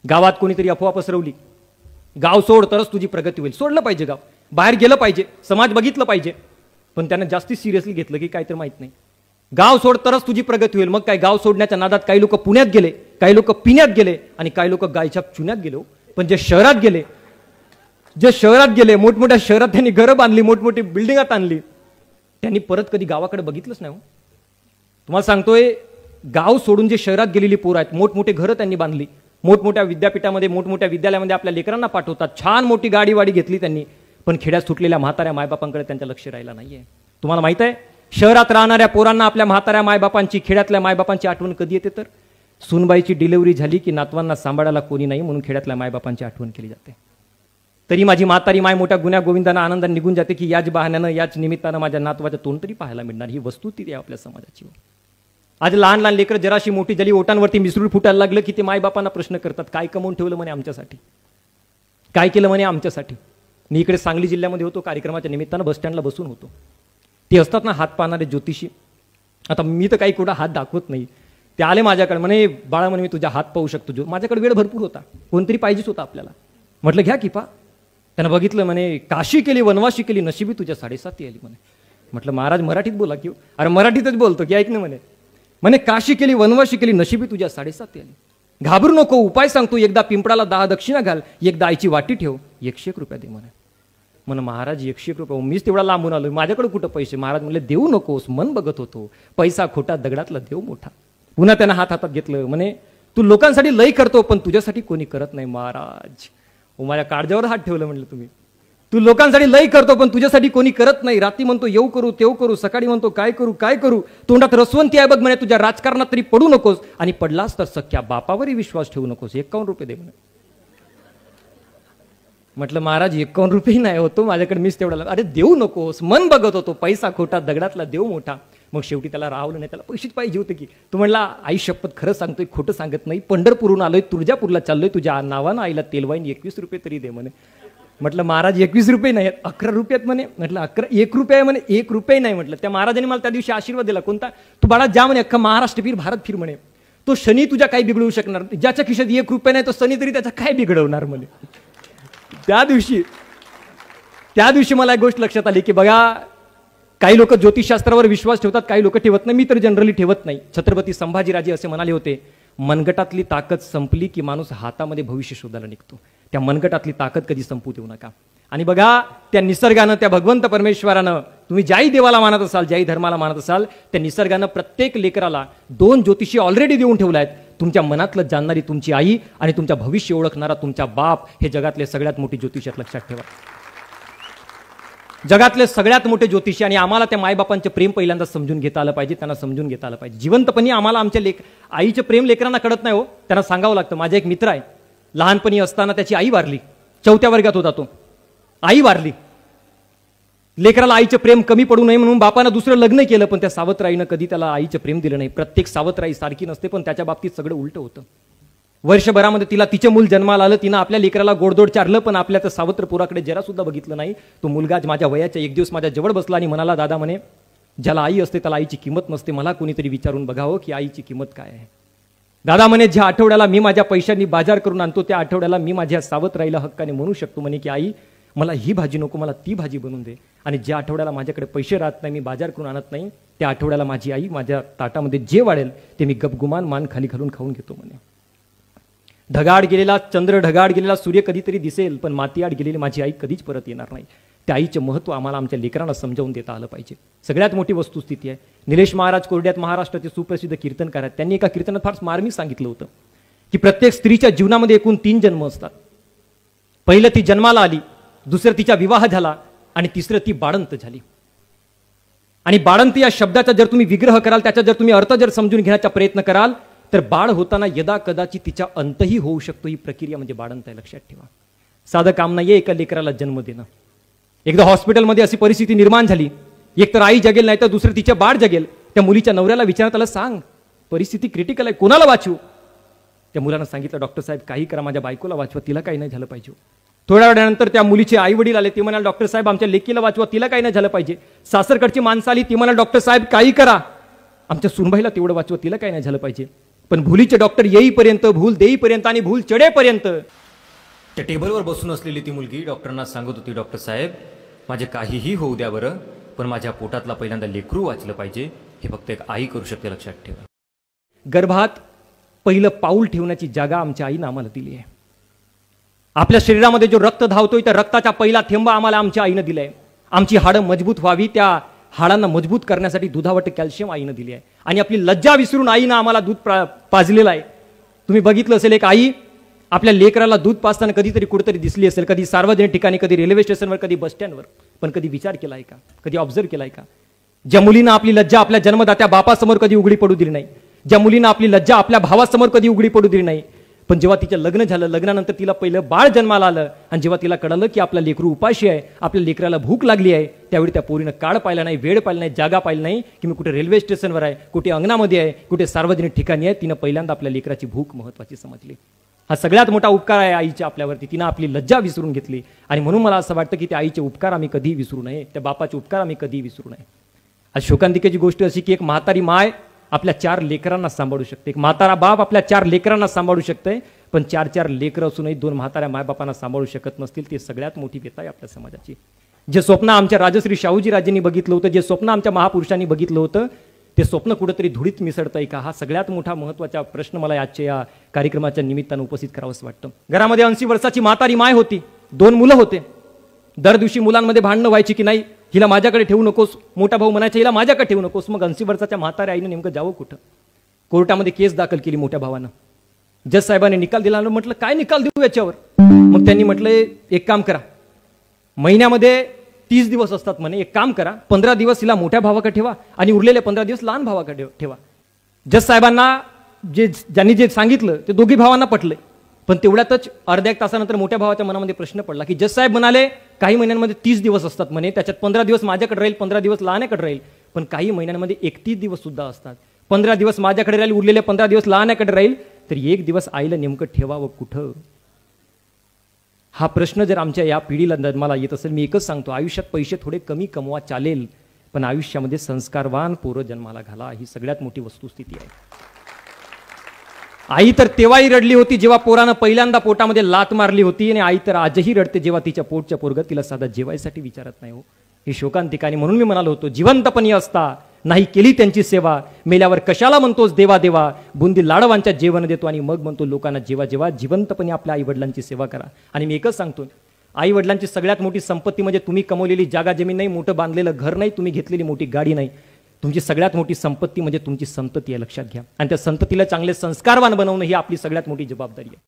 गावात कोणीतरी अफवा पसरवली, गाव सोड तरच तुझी प्रगती होईल. सोडलं पाहिजे, गाव बाहेर गेलं पाहिजे, समाज बघितलं पाहिजे. पण त्यानं जास्ती सिरियसली घेतलं की काय तर माहित नाही. गाव सोड तरच तुझी प्रगती होईल. मग काय गाव सोडण्याच्या नादात काही लोक पुण्यात गेले, काही लोक पिण्यात गेले आणि काही लोक गायच्या चुन्यात गेलो. पण जे शहरात गेले, मोठमोठ्या शहरात त्यांनी घरं बांधली, मोठमोठी बिल्डिंगात आणली, त्यांनी परत कधी गावाकडे बघितलंच नाही. तुम्हाला सांगतोय, गाव सोडून जे शहरात गेलेली पोरं आहेत, मोठमोठे घरं त्यांनी बांधली, मोठमोठ्या विद्यापीठामध्ये, मोठमोठ्या विद्यालयामध्ये आपल्या लेकरांना पाठवतात, छान मोठी गाडी घेतली त्यांनी. पण खेड्यात सुटलेल्या म्हाताऱ्या मायबापांकडे त्यांचं लक्ष राहिलं नाहीये. तुम्हाला माहित आहे, शहरात राहणाऱ्या पोरांना आपल्या म्हाताऱ्या मायबापांची, खेड्यातल्या मायबापांची आठवण कधी येते? तर सुनबाईची डिलिव्हरी झाली की नातवांना सांभाळायला कोणी नाही म्हणून खेड्यातल्या मायबापांची आठवण केली जाते. तरी माझी म्हातारी माय मोठ्या गुन्ह्या गोविंदानं आनंदाने निघून जाते की याच बहाण्यानं, याच निमित्तानं माझ्या नातवाचं तोंड तरी पाहायला मिळणार. ही वस्तुस्थिती आहे आपल्या समाजाची. आज लहान लहान लेकरं जराशी मोठी झाली, ओटांवरती मिसरूळ फुटायला लागलं की ते मायबापांना प्रश्न करतात, काय कमवून ठेवलं म्हणे आमच्यासाठी, काय केलं म्हणे आमच्यासाठी. मी इकडे सांगली जिल्ह्यामध्ये होतो, कार्यक्रमाच्या निमित्तानं बस स्टँडला बसून होतो. ते असतात ना हात पाहणारे ज्योतिषी. आता मी तर काही कुठं हात दाखवत नाही. ते आले माझ्याकडे, म्हणे बाळा म्हणे मी तुझ्या हात पाहू शकतो. माझ्याकडे वेळ भरपूर होता, कोणतरी पाहिजेच होता आपल्याला. म्हटलं घ्या की पा. त्यानं बघितलं, म्हणे काशी केली वनवाशी केली, नशिबी तुझ्या 7.5 आली म्हणे. म्हटलं महाराज मराठीत बोला की. अरे मराठीतच बोलतो की, ऐक ना म्हणे काशी केली वनवाशी केली, नशिबी तुझ्या 7.5 आली. घाबरू नको, उपाय सांगतो, एकदा पिंपळाला 10 दक्षिणा घाल, एकदा आईची वाटी ठेव, 101 रुपये दे म्हणे महाराज 101 रुपये, मीच तेवढा लांबून आलो, माझ्याकडे कुठं पैसे. महाराज म्हणले देऊ नकोस, मन बघत होतो, पैसा खोटा दगडातला देव मोठा. पुन्हा त्यानं हातात घेतलं, म्हणे तू लोकांसाठी लय करतो पण तुझ्यासाठी कोणी करत नाही महाराज. माझ्या काळजावर हात ठेवलं, म्हणलं तुम्ही, तू लोकांसाठी लय करतो पण तुझ्यासाठी कोणी करत नाही. रात्री म्हणतो येऊ करू तेव करू, सकाळी म्हणतो काय करू, तोंडात रसवंती आहे बघ म्हणे, तुझ्या राजकारणात तरी पडू नकोस, आणि पडलास तर सख्या बापावरही विश्वास ठेवू नकोस, 51 रुपये दे म्हणे. म्हटलं महाराज 51 रुपये नाही होतो माझ्याकडे, मीच तेवढा. अरे देऊ नकोस, मन बघत होतो, पैसा खोटा दगडातला देव मोठा. मग शेवटी त्याला राहवलं नाही, त्याला पैसेच पाहिजे होते की. तो म्हणला आई शपथ खरं सांगतोय, खोटं सांगत नाही, पंढरपूरहून आलोय, तुळजापूरला चाललोय, तुझ्या नावानं आईला तेलवाईन 21 रुपये तरी दे म्हणे. म्हटलं महाराज 21 रुपये नाही, 11 रुपयात म्हणे. म्हटलं 1 रुपये म्हणे, 1 रुपये नाही. म्हटलं त्या महाराजांनी मला त्या दिवशी आशीर्वाद दिला, कोणता? तू बाळा जा म्हणे, अख्खा महाराष्ट्र फिर, भारत फिर म्हणे, तो शनी तुझ्या काही बिघडवू शकणार, ज्याच्या खिशात 1 रुपये नाही तो शनी तरी त्याचा काय बिघडवणार म्हणे. त्या दिवशी मला एक गोष्ट लक्षात आली की बघा, काही लोक ज्योतिषशास्त्रावर विश्वास ठेवतात, काही लोक ठेवत नाही. मी तर जनरली ठेवत नाही. छत्रपती संभाजीराजे असे म्हणाले होते, मनगटातली ताकद संपली की माणूस हातामध्ये भविष्य शोधायला निघतो. त्या मनगटातली ताकद कधी संपू देऊ नका. आणि बघा, त्या निसर्गानं, त्या भगवंत परमेश्वरानं, तुम्ही ज्याही देवाला मानत असाल, ज्याही धर्माला मानत असाल, त्या निसर्गानं प्रत्येक लेकराला 2 ज्योतिषी ऑलरेडी देऊन ठेवला आहेत. तुमच्या मनातलं जाणणारी तुमची आई आणि तुमच्या भविष्य ओळखणारा तुमचा बाप, हे जगातले सगळ्यात मोठे ज्योतिषी आहेत, लक्षात ठेवा. जगातले सगळ्यात मोठे ज्योतिषी. आणि आम्हाला त्या मायबापांचे प्रेम पहिल्यांदा समजून घेता आलं पाहिजे, त्यांना समजून घेता आलं पाहिजे. जिवंतपणी आम्हाला आमच्या आईचे प्रेम लेकरांना कळत नाही हो, त्यांना सांगावं लागतं. माझा एक मित्र आहे, लहानपणी असताना त्याची आई वारली, 4थ्या वर्गात होता तो, आई वारली. लेकराला आईचे प्रेम कमी पडू नये म्हणून बापानं दुसरं लग्न केलं, पण त्या सावत्राईनं कधी त्याला आईचे प्रेम दिलं नाही. प्रत्येक सावत्राई सारखी नसते, पण त्याच्या बाबतीत सगळं उलटं होतं. वर्षभरामध्ये तिला तिचे मूल जन्माला आलं, तिनं आपल्या लेकराला गोडदोड चारलं, पण आपल्या तर सावत्रपुराकडे जरा सुद्धा बघितलं नाही. तो मुलगा माझ्या वयाच्या एक दिवस माझ्या जवळ बसला आणि म्हणाला, दादा म्हणे, ज्याला आई असते त्याला आईची किंमत नसते, मला कोणीतरी विचारून बघावं की आईची किंमत काय आहे. दादा म्हणे, ज्या आठवड्याला मी माझ्या पैशांनी बाजार करून आणतो, त्या आठवड्याला मी माझ्या सावत्राईला हक्काने म्हणू शकतो म्हणे की आई मला ही भाजी नको, मला ती भाजी बनवून दे. आणि ज्या आठवड्याला माझ्याकडे पैसे राहत नाही, मी बाजार करून आणत नाही, त्या आठवड्याला माझी आई माझ्या ताटामध्ये जे वाढेल ते मी गपगुमान मान खाली घालून खाऊन घेतो म्हणे. ढगाड गेलेला चंद्र, ढगाड गेलेला सूर्य कधीतरी दिसेल, पण मातीआड गेलेली माझी आई कधीच परत येणार नाही. त्या आईचे महत्त्व आम्हाला आमच्या लेकरांना समजावून देता आलं पाहिजे. सगळ्यात मोठी वस्तुस्थिती आहे. निलेश महाराज कोरड्यात महाराष्ट्राचे सुप्रसिद्ध कीर्तनकार आहेत. त्यांनी एका कीर्तनात फार मार्मिक सांगितलं होतं की प्रत्येक स्त्रीच्या जीवनामध्ये एकूण 3 जन्म असतात. पहिलं ती जन्माला आली, दुसरं तिचा विवाह झाला, आणि तिसरं ती बाळंत झाली. आणि बाळंत या शब्दाचा जर तुम्ही विग्रह कराल, त्याचा जर तुम्ही अर्थ जर समजून घेण्याचा प्रयत्न कराल, तर बाळ होताना यदा कदाचित तिच्या अंतही होऊ शकतो. ही प्रक्रिया म्हणजे बाळंत आहे, लक्षात ठेवा. साधं काम नाहीये एका लेकराला जन्म देणं. एकदा हॉस्पिटलमध्ये अशी परिस्थिती निर्माण झाली, एक तर आई जगेल, नाही तर दुसरं तिचे बाळ जगेल. त्या मुलीच्या नवऱ्याला विचारण्यात आलं, सांग परिस्थिती क्रिटिकल आहे, कोणाला वाचवू? त्या मुलानं सांगितलं, डॉक्टर साहेब काही करा, माझ्या बायकोला वाचवा, तिला काही नाही झालं पाहिजे. थोड्या वेळानंतर त्या मुलीचे आई वडील आले, ते म्हणाले, डॉक्टर साहेब आमच्या लेकीला वाचवा, तिला काही नाही झालं पाहिजे. सासरकडची माणसं आली, ती म्हणाली, डॉक्टर साहेब काही करा, आमच्या सुनबाईला तेवढं वाचवा, तिला काही नाही झालं पाहिजे. पण भुलीचे डॉक्टर येईपर्यंत, भूल देईपर्यंत आणि भूल चढेपर्यंत त्या टेबलवर बसून असलेली ती मुलगी डॉक्टरांना सांगत होती, डॉक्टर साहेब माझे काहीही होऊ द्या बरं, पण माझ्या पोटातला पहिल्यांदा लेकरू वाचलं पाहिजे, हे फक्त एक आई करू शकते, लक्षात ठेवा. गर्भात पहिलं पाऊल ठेवण्याची जागा आमच्या आईनं आम्हाला दिली आहे. आपल्या शरीरामध्ये जो रक्त धावतोय त्या रक्ताचा पहिला थेंब आम्हाला आमच्या आईनं दिलाय. आमची हाडं मजबूत व्हावी, त्या हाडांना मजबूत करण्यासाठी दुधावट कॅल्शियम आईनं दिली आहे. आणि आपली लज्जा विसरून आईनं आम्हाला दूध पाजलेलं आहे. तुम्ही बघितलं असेल, एक आई आपल्या लेकराला दूध पाजताना कधीतरी कुठेतरी दिसली असेल, कधी सार्वजनिक ठिकाणी, कधी रेल्वे स्टेशनवर, कधी बस स्टँडवर. पण कधी विचार केलाय का, कधी ऑब्झर्व केलाय का, ज्या मुलीनं आपली लज्जा आपल्या जन्मदात्या बापासमोर कधी उघडी पडू दिली नाही, ज्या मुलीनं आपली लज्जा आपल्या भावासमोर कधी उघडी पडू दिली नाही, पण जेव्हा तिचं लग्न झालं, लग्नानंतर तिला पहिलं बाळ जन्माला आलं आणि जेव्हा तिला कळलं की आपला लेकरू उपाशी आहे, आपल्या लेकराला भूक लागली आहे, त्यावेळी त्या पोरीनं काळ पाहिला नाही, वेळ पाहिला नाही, जागा पाहिली नाही की मी कुठे रेल्वे स्टेशनवर आहे, कुठे अंगणामध्ये आहे, कुठे सार्वजनिक ठिकाणी आहे. तिनं पहिल्यांदा आपल्या लेकराची भूक महत्त्वाची समजली. हा सगळ्यात मोठा उपकार आहे आईच्या आपल्यावरती. तिनं आपली लज्जा विसरून घेतली. आणि म्हणून मला असं वाटतं की त्या आईचे उपकार आम्ही कधीही विसरू नये, त्या बापाचे उपकार आम्ही कधीही विसरू नये. आज शोकांतिकेची गोष्ट अशी की एक म्हातारी माय आपल्या 4 लेकरांना सांभाळू शकते, एक म्हातारा बाप आपल्या 4 लेकरांना सांभाळू शकते, पण 4 लेकरं असूनही 2 म्हाताऱ्या मायबापांना सांभाळू शकत नसतील, ती सगळ्यात मोठी व्यथा आहे आपल्या समाजाची. जे स्वप्न आमच्या राजश्री शाहूजी राजेंनी बघितलं होतं, जे स्वप्न आमच्या महापुरुषांनी बघितलं होतं, ते स्वप्न कुठेतरी धुळीत मिसळतंय का, हा सगळ्यात मोठा महत्त्वाचा प्रश्न मला आजच्या या कार्यक्रमाच्या निमित्तानं उपस्थित करावंसं वाटतं. घरामध्ये 80 वर्षाची म्हातारी माय होती, 2 मुलं होते. दर दिवशी मुलांमध्ये भांडणं व्हायची की नाही, हिला माझ्याकडे ठेवू नकोस, मोठा भाऊ म्हणायचा हिला माझ्याकडे ठेवू नकोस. मग 80 वर्षाच्या म्हाताऱ्या आईनं नेमकं जावं कुठं? कोर्टामध्ये केस दाखल केली मोठ्या भावानं. जज साहेबांनी निकाल दिला. म्हटलं काय निकाल देऊ याच्यावर? मग त्यांनी म्हटलं एक काम करा, महिन्यामध्ये 30 दिवस असतात म्हणे, एक काम करा 15 दिवस हिला मोठ्या भावाकडे ठेवा आणि उरलेले 15 दिवस लहान भावाकडे ठेवा. जज साहेबांना ज्यांनी जे सांगितलं ते दोघी भावांना पटले. पण तेवढ्यातच अर्ध्या 1 तासानंतर मोठ्या भावाच्या मनामध्ये प्रश्न पडला की जज साहेब म्हणाले काही महिन्यांमध्ये 30 दिवस असतात म्हणे, त्याच्यात 15 दिवस माझ्याकडे राहील, 15 दिवस लहानाकडे राहील. पण काही महिन्यांमध्ये 31 दिवस सुद्धा असतात. 15 दिवस माझ्याकडे राहील, उरलेले 15 दिवस लहानाकडे राहील. तर 1 दिवस आईला नेमकं ठेवावं कुठं? हा प्रश्न जर आमच्या या पिढीला जन्माला येत असेल, मी एकच सांगतो, आयुष्यात पैसे थोडे कमी कमवा चालेल, पण आयुष्यामध्ये संस्कारवान पोरं जन्माला घाला, ही सगळ्यात मोठी वस्तुस्थिती आहे. आई तर तेव्हाही रडली होती जेव्हा पोरानं पहिल्यांदा पोटामध्ये लात मारली होती, आणि आई तर आजही रडते जेव्हा तिच्या पोटच्या पोरगं तिला साधा जेवायसाठी विचारत नाही. हो, ही शोकांतिका. म्हणून मी म्हणालो होतो, जिवंतपणी असता नाही केली त्यांची सेवा, मेल्यावर कशाला म्हणतोस देवा देवा, बुंदी लाडवांच्या जेवण देतो आणि मग म्हणतो लोकांना जेवा जेवा. जिवंतपणी आपल्या आई वडिलांची सेवा करा. आणि मी एकच सांगतो, आई वडिलांची सगळ्यात मोठी संपत्ती म्हणजे तुम्ही कमवलेली जागा जमीन नाही, मोठं बांधलेलं घर नाही, तुम्ही घेतलेली मोठी गाडी नाही. तुमची सगळ्यात मोठी संपत्ती म्हणजे तुमची संतती आहे, लक्षात घ्या. आणि त्या संततीला चांगले संस्कारवान बनवणं ही आपली सगळ्यात मोठी जबाबदारी आहे.